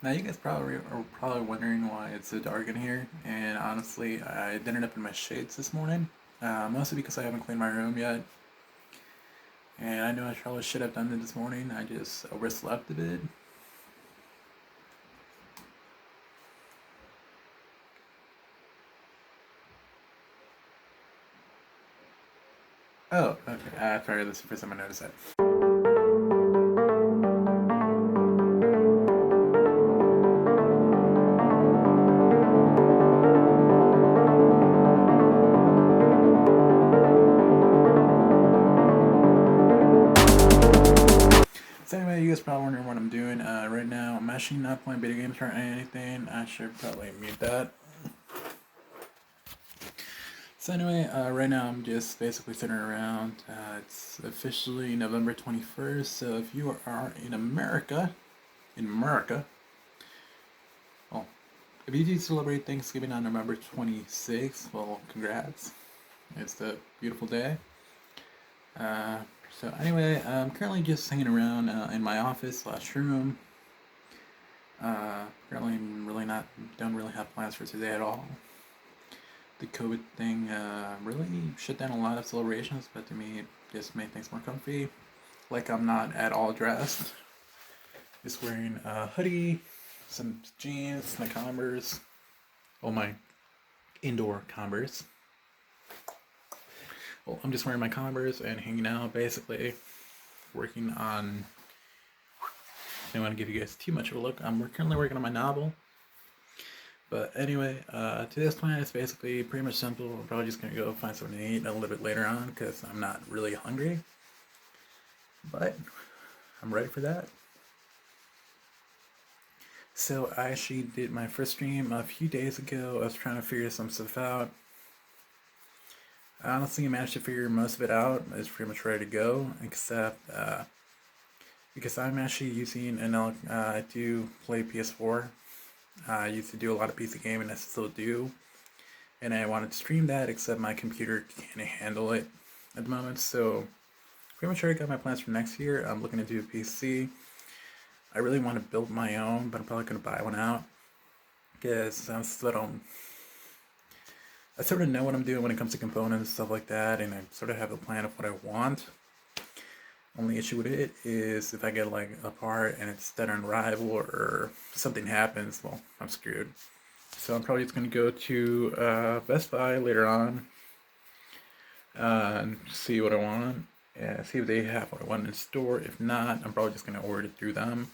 Now you guys probably are probably wondering why it's so dark in here, and honestly, I ended up in my shades this morning, mostly because I haven't cleaned my room yet, and I know I probably should have done it this morning. I just overslept a bit. Oh, okay. Sorry, this is the first time I noticed that. So anyway, you guys probably wondering what I'm doing. Right now, I'm actually not playing video games or anything. I should probably mute that. So anyway, right now I'm just basically sitting around. It's officially November 21st, so if you are in America, well, if you do celebrate Thanksgiving on November 26th, well, congrats. It's a beautiful day. Uh, so anyway, I'm currently just hanging around in my office slash room. Currently, don't really have plans for today at all. The COVID thing really shut down a lot of celebrations, but to me, it just made things more comfy. Like I'm not at all dressed. Just wearing a hoodie, some jeans, my Converse, my indoor Converse. Well, I'm just wearing my Converse and hanging out, basically working on. I don't want to give you guys too much of a look. I'm currently working on my novel. But anyway, today's plan is basically pretty much simple. I'm probably just gonna go find something to eat a little bit later on because I'm not really hungry. But I'm ready for that. So I actually did my first stream a few days ago. I was trying to figure some stuff out. I honestly managed to figure most of it out. It's pretty much ready to go, except because I'm actually using I do play PS4. I used to do a lot of PC gaming, I still do. And I wanted to stream that, except my computer can't handle it at the moment. So pretty much already got my plans for next year. I'm looking to do a PC. I really want to build my own, but I'm probably going to buy one out because I sort of know what I'm doing when it comes to components and stuff like that, and I sort of have a plan of what I want. Only issue with it is if I get like a part and it's dead on arrival or something happens, well, I'm screwed. So I'm probably just going to go to Best Buy later on and see what I want and see if they have what I want in store. If not, I'm probably just going to order it through them.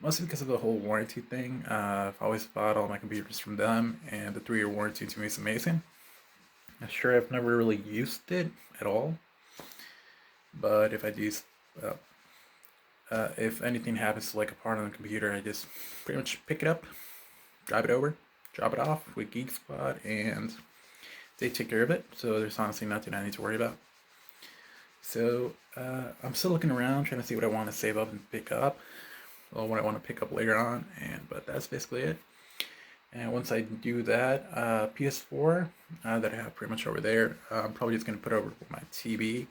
Mostly because of the whole warranty thing. I've always bought all my computers from them, and the 3-year warranty to me is amazing. I'm sure I've never really used it at all, but if anything happens to like a part on the computer, I just pretty much pick it up, drive it over, drop it off with Geek Squad, and they take care of it. So there's honestly nothing I need to worry about. So I'm still looking around, trying to see what I want to save up and pick up, or what I want to pick up later on. But that's basically it. And once I do that, PS4 that I have pretty much over there, I'm probably just gonna put over my TV.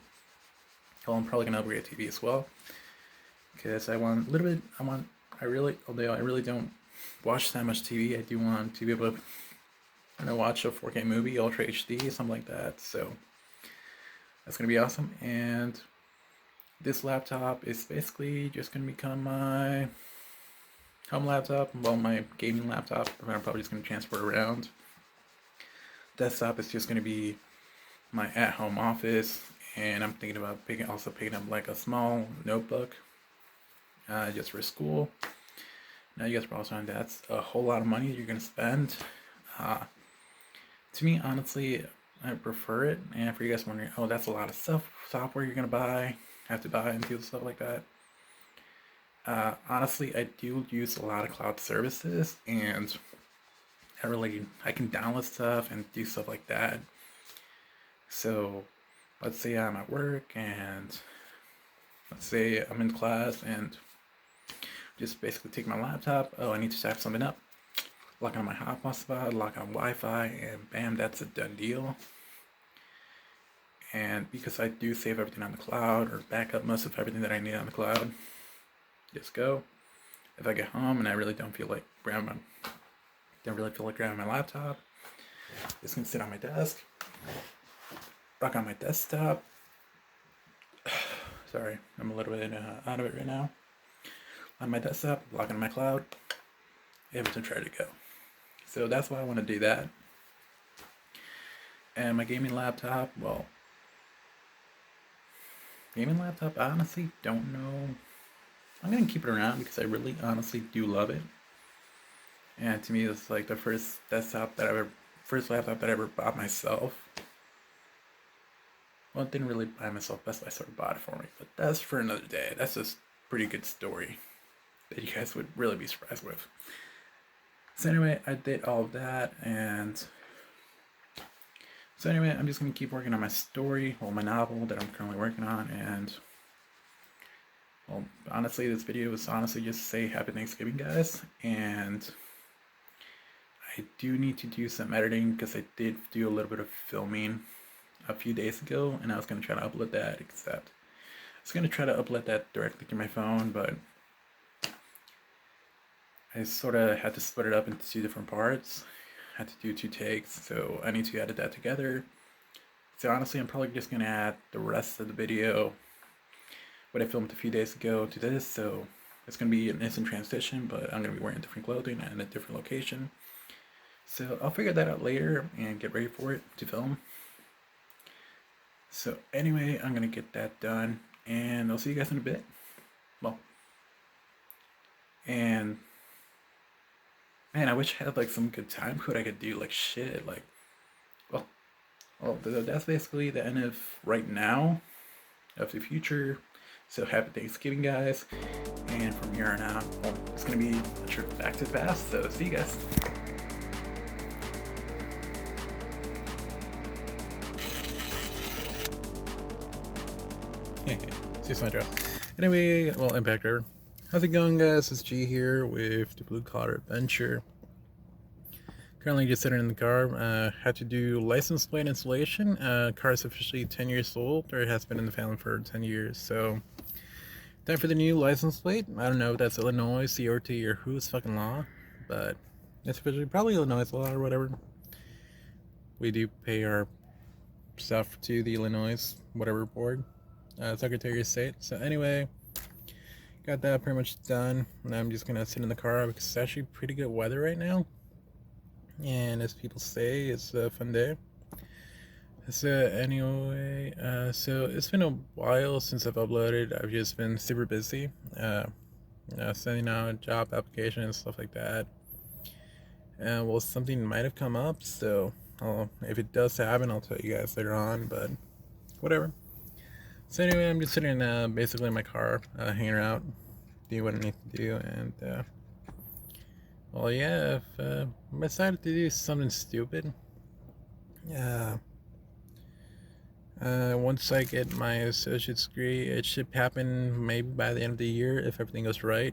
Well, I'm probably gonna upgrade a TV as well because I want a little bit. Although I really don't watch that much TV, I do want to be able to, watch a 4K movie, Ultra HD, something like that. So that's gonna be awesome. And this laptop is basically just gonna become my home laptop, well, my gaming laptop. I'm probably just gonna transfer it around. Desktop is just gonna be my at-home office, and I'm thinking about picking up like a small notebook, just for school. Now you guys are probably saying that's a whole lot of money you're gonna spend. To me, honestly, I prefer it. And for you guys wondering, oh, that's a lot of software you're gonna have to buy and do stuff like that. Honestly, I do use a lot of cloud services, and I can download stuff and do stuff like that. So let's say I'm at work, and let's say I'm in class and just basically take my laptop. Oh, I need to type something up. Lock on my hotspot, lock on Wi-Fi, and bam, that's a done deal. And because I do save everything on the cloud, or back up most of everything that I need on the cloud, just go. if I get home and I really don't really feel like grabbing my laptop, it's gonna sit on my desk, rock on my desktop. Sorry, I'm a little bit out of it right now. On my desktop, logging in my cloud, able to try to go. So that's why I want to do that. And my gaming laptop, well, I honestly don't know. I'm gonna keep it around because I really honestly do love it. And to me, it's like the first laptop that I ever bought myself. Well, I didn't really buy myself. Best Buy sort of bought it for me, but that's for another day. That's a pretty good story that you guys would really be surprised with. So anyway, I did all of that, and so anyway, I'm just gonna keep working on my story, or my novel that I'm currently working on, and well, honestly, this video was honestly just to say Happy Thanksgiving, guys, and I do need to do some editing because I did do a little bit of filming a few days ago, and I was going to try to upload that, except I was going to try to upload that directly to my phone, but I sort of had to split it up into 2 different parts. I had to do 2 takes, so I need to edit that together. So honestly, I'm probably just going to add the rest of the video, what I filmed a few days ago, to this, so it's going to be an instant transition, but I'm going to be wearing different clothing and a different location. So I'll figure that out later and get ready for it to film. So anyway, I'm going to get that done, and I'll see you guys in a bit. Well, and man, I wish I had like some good time code I could do like shit, like, well, that's basically the end of right now, of the future. So happy Thanksgiving, guys, and from here on out, well, it's going to be a trip back to the past, so see you guys. See my drop. Anyway, well, Impactor. How's it going, guys? It's G here with the Blue Collar Adventure. Currently just sitting in the car. Had to do license plate installation. Car is officially 10 years old, or it has been in the family for 10 years. So, time for the new license plate. I don't know if that's Illinois, CRT, or whose fucking law, but it's officially probably Illinois law or whatever. We do pay our stuff to the Illinois whatever board. Secretary of State. So anyway, got that pretty much done. And I'm just gonna sit in the car because it's actually pretty good weather right now. And as people say, it's a fun day. So anyway, so it's been a while since I've uploaded. I've just been super busy, sending out job applications and stuff like that. And well, something might have come up, so if it does happen, I'll tell you guys later on. But whatever. So anyway, I'm just sitting basically in my car, hanging out, doing what I need to do, and well, yeah, if I decided to do something stupid, once I get my associate's degree, it should happen maybe by the end of the year if everything goes right.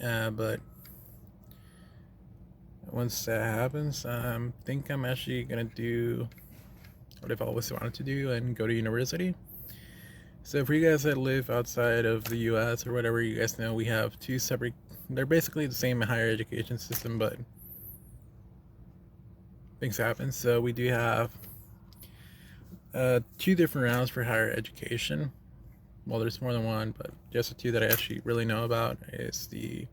But once that happens, I think I'm actually gonna do what I've always wanted to do and go to university. So for you guys that live outside of the US or whatever, you guys know we have 2 separate, they're basically the same higher education system, but things happen. So we do have 2 different rounds for higher education. Well, there's more than one, but just the 2 that I actually really know about is the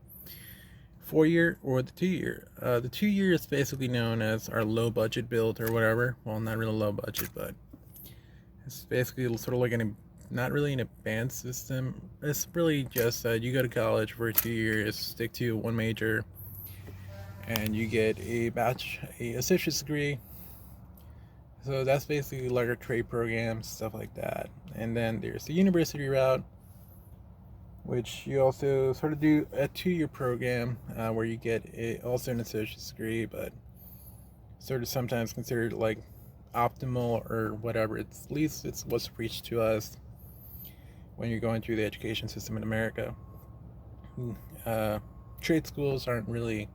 4-year or the 2-year. The 2-year is basically known as our low budget build or whatever. Well, not really low budget, but it's basically sort of like not really an advanced system. It's really just you go to college for 2 years, stick to one major, and you get a associate's degree. So that's basically like our trade programs, stuff like that. And then there's the university route, which you also sort of do a 2-year program where you get also an associate's degree, but sort of sometimes considered like optimal or whatever. At least it's what's preached to us when you're going through the education system in America. Trade schools aren't really,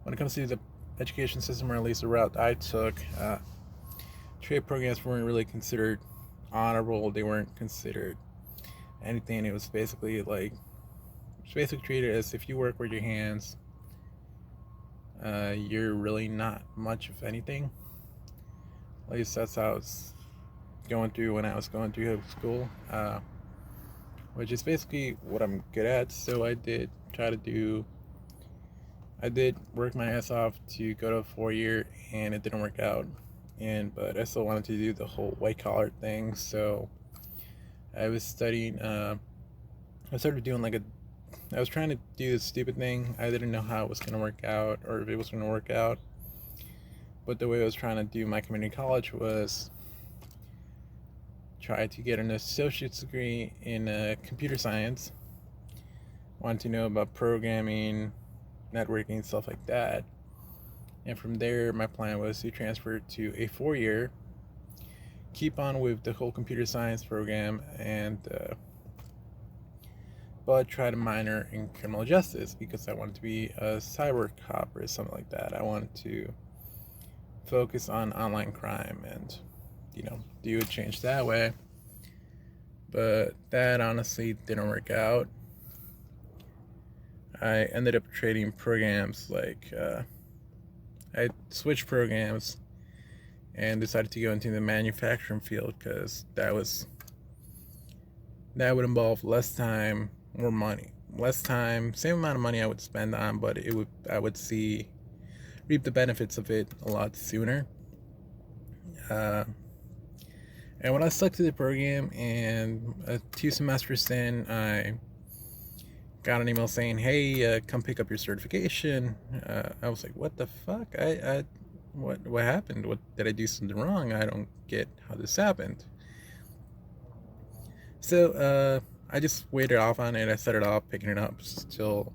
when it comes to the education system, or at least the route I took, trade programs weren't really considered honorable. They weren't considered anything. It was basically treated as if you work with your hands, you're really not much of anything. At least that's how I was going through when I was going through school, which is basically what I'm good at. So I did work my ass off to go to a 4 year, and it didn't work out. But I still wanted to do the whole white collar thing, so I was studying. I started doing I was trying to do this stupid thing. I didn't know how it was gonna work out or if it was gonna work out. But the way I was trying to do my community college was try to get an associate's degree in computer science. Wanted to know about programming, networking, stuff like that. And from there, my plan was to transfer to a 4 year, keep on with the whole computer science program, but try to minor in criminal justice because I wanted to be a cyber cop or something like that. I wanted to focus on online crime and, do a change that way. But that honestly didn't work out. I ended up trading programs I switched programs and decided to go into the manufacturing field because that would involve less time, more money. Less time, same amount of money I would spend on, but I would reap the benefits of it a lot sooner. And when I stuck to the program, and 2 semesters in, I got an email saying, "Hey, come pick up your certification." I was like, "What the fuck? What happened? What did I do something wrong? I don't get how this happened." So I just waited off on it. I set it off, picking it up till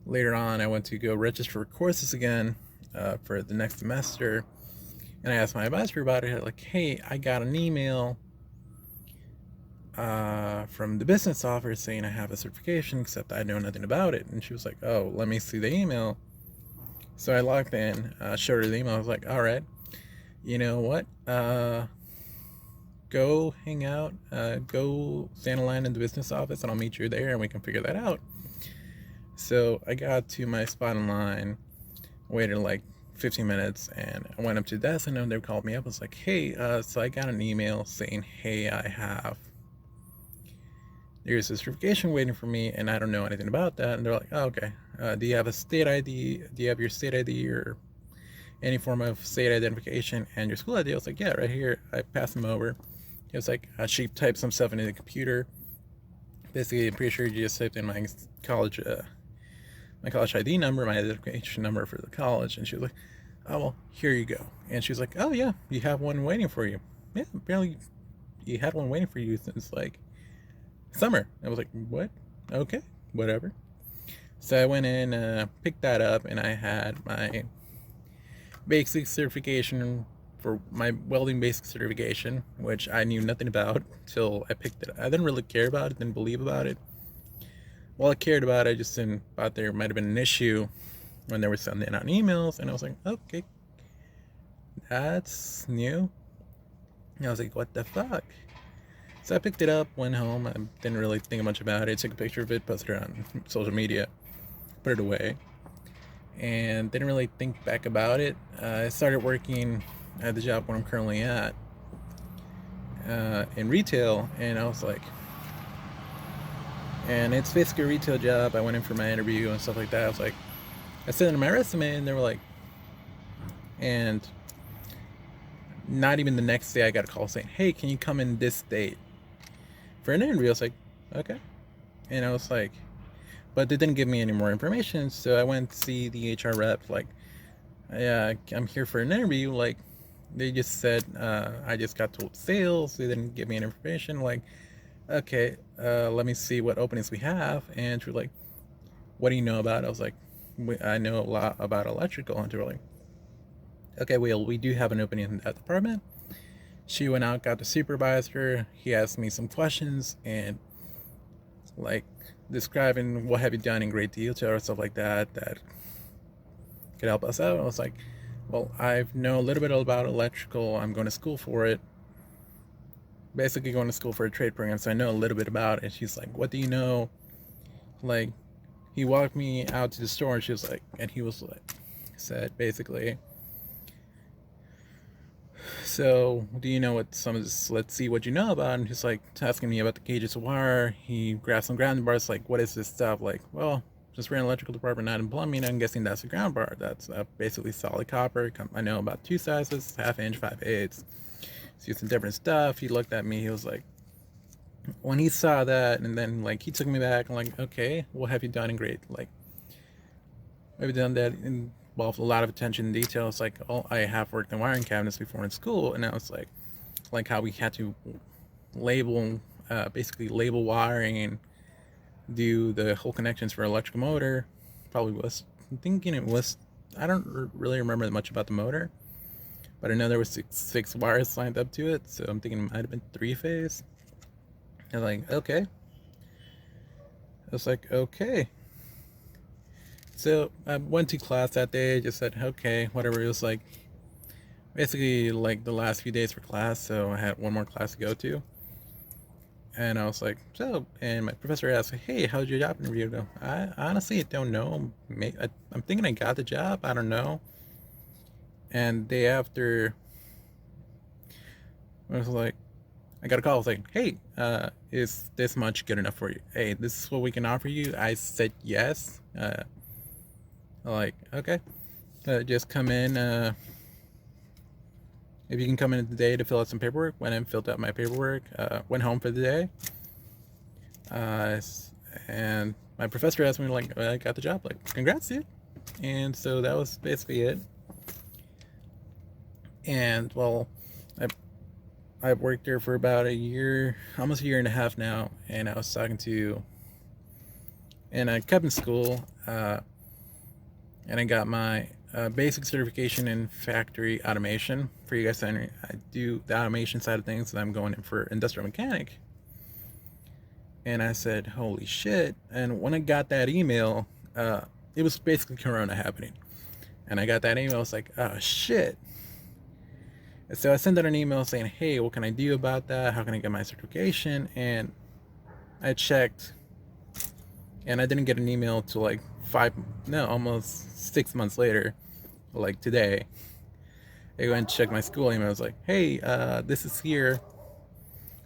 later on. I went to go register for courses again for the next semester, and I asked my advisor about it. Like, "Hey, I got an email from the business office saying I have a certification, except I know nothing about it." And she was like, "Oh, let me see the email." So I logged in, showed her the email. I was like, "All right, you know what? Go hang out, go stand in line in the business office, and I'll meet you there, and we can figure that out." So I got to my spot in line, waited 15 minutes, and I went up to the desk, and then they called me up. I was like, "Hey, so I got an email saying, hey, there's a certification waiting for me, and I don't know anything about that." And they're like, "Oh, okay. Do you have a state ID? Do you have your state ID or any form of state identification and your school ID?" I was like, "Yeah, right here." I passed them over. It was like she typed some stuff into the computer. Basically, I'm pretty sure you just typed in my college ID number, my identification number for the college, and she was like, "Oh, well, here you go." And she was like, "Oh yeah, you have one waiting for you." Yeah, apparently you had one waiting for you since summer. I was like, "What? Okay, whatever." So I went in, picked that up, and I had my basic certification for my welding basic certification, which I knew nothing about till I picked it up. I didn't really care about it, didn't believe about it. Well, I cared about it, I just didn't thought there might have been an issue when they were sending out emails, and I was like, okay, that's new. And I was like, what the fuck? So I picked it up, went home, I didn't really think much about it, took a picture of it, posted it on social media, put it away, and didn't really think back about it. I started working at the job where I'm currently at, in retail, and I was like, and it's basically a retail job. I went in for my interview and stuff like that. I was like, I sent in my resume, and they were like, and not even the next day I got a call saying, "Hey, can you come in this date for an interview?" I was like, okay. And I was like, but they didn't give me any more information. So I went to see the HR rep, like, "Yeah, I'm here for an interview." Like, they just said, I just got told sales. They didn't give me any information. Like, okay, let me see what openings we have. And she was like, "What do you know about it?" I was like, "I know a lot about electrical." And they were like, "Okay, well, we do have an opening in that department." She went out, got the supervisor. He asked me some questions and describing what have you done in great detail or stuff like that could help us out. I was like, "Well, I know a little bit about electrical. I'm going to school for it." basically going to school for a trade program, so I know a little bit about it. She's like, "What do you know?" Like, he walked me out to the store, and she was like, and he was like, said basically, "So, do you know what some of this? Let's see what you know about." And he's like asking me about the gauges of wire. He grabbed some ground bars. Like, what is this stuff? Like, well, just we're in electrical department, not in plumbing. I'm guessing that's a ground bar. That's basically solid copper. I know about two sizes: 1/2 inch, 5/8. He's using different stuff. He looked at me. He was like, when he saw that, and then like he took me back. I'm like, okay, what have you done in grade? Like, I've done that involved a lot of attention and detail. It's like, oh, I have worked in wiring cabinets before in school, and I was like how we had to label, basically label wiring and do the whole connections for electrical motor. Probably was I'm thinking it was. I don't really remember much about the motor, but I know there was six wires lined up to it, so I'm thinking it might have been 3-phase. I was like, okay. I was like, okay. So I went to class that day. Just said, okay, whatever. It was like basically like the last few days for class, so I had one more class to go to. And I was like, so, and my professor asked, hey, how'd your job interview go? I honestly don't know. I'm thinking I got the job. I don't know. And day after, I was like, I got a call. I was like, hey, is this much good enough for you? Hey, this is what we can offer you. I said yes. Like, okay, just come in. If you can come in today to fill out some paperwork. Went in, filled out my paperwork. Went home for the day. And my professor asked me, like, I got the job. Like, congrats, dude. And so that was basically it. And well, I've worked there for about a year, almost a year and a half now. And I was talking to, and I kept in school, and I got my basic certification in factory automation. For you guys, I do the automation side of things, and I'm going in for industrial mechanic. And I said, holy shit. And when I got that email, it was basically Corona happening. And I got that email, I was like, oh shit. And so I sent out an email saying, hey, what can I do about that? How can I get my certification? And I checked, and I didn't get an email till like almost 6 months later, like today. I went and checked my school email. I was like, hey, this is here.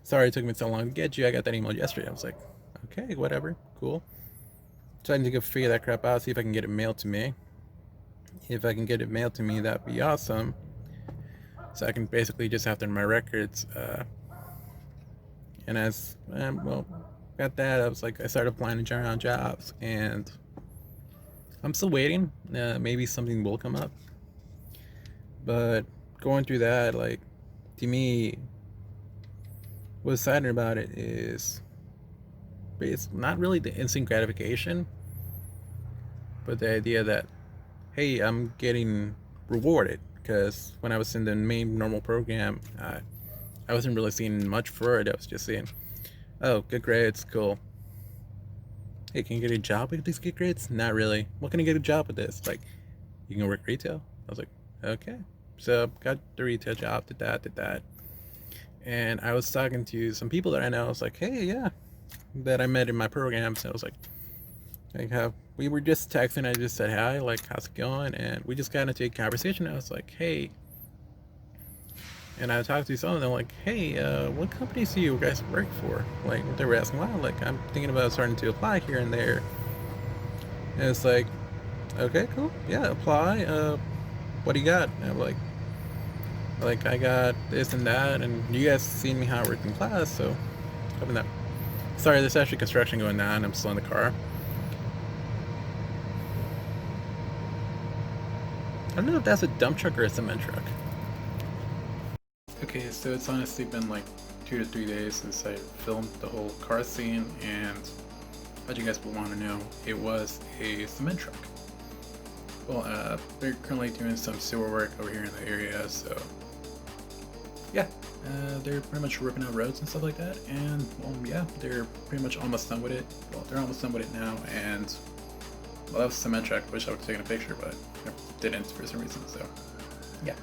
Sorry it took me so long to get you. I got that email yesterday. I was like, okay, whatever, cool. Trying to figure that crap out, see if I can get it mailed to me. If I can get it mailed to me, that'd be awesome. So I can basically just have to in my records. And as well, got that. I was like, I started applying to around jobs, and I'm still waiting. Maybe something will come up. But going through that, like, to me, what's sad about it is it's not really the instant gratification, but the idea that, hey, I'm getting rewarded. Because when I was in the main normal program, I wasn't really seeing much for it. I was just saying, oh, good grades, cool. Hey, can you get a job with these good grades? Not really. What can I get a job with this? Like, you can work retail. I was like, okay. So got the retail job, did that. And I was talking to some people that I know. I was like, hey, yeah, that I met in my programs. And I was like we were just texting. I just said hi, like, how's it going? And we just got into a conversation. I was like, hey, and I talked to some of them, like, hey, what companies do you guys work for? Like, they were asking, wow, like, I'm thinking about starting to apply here and there. And it's like, okay, cool, yeah, apply. What do you got? And I'm like, I got this and that, and you guys seen me how I worked in class, so hoping that. Sorry, there's actually construction going on. I'm still in the car. I don't know if that's a dump truck or a cement truck. Okay, so it's honestly been like 2 to 3 days since I filmed the whole car scene, and what you guys will want to know, it was a cement truck. Well, they're currently doing some sewer work over here in the area, so yeah, they're pretty much ripping out roads and stuff like that, and well, yeah, they're pretty much almost done with it. Well, they're almost done with it now, and well, that was a cement truck. Wish I would have taken a picture, but I didn't for some reason, so yeah,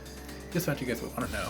just what you guys would want to know.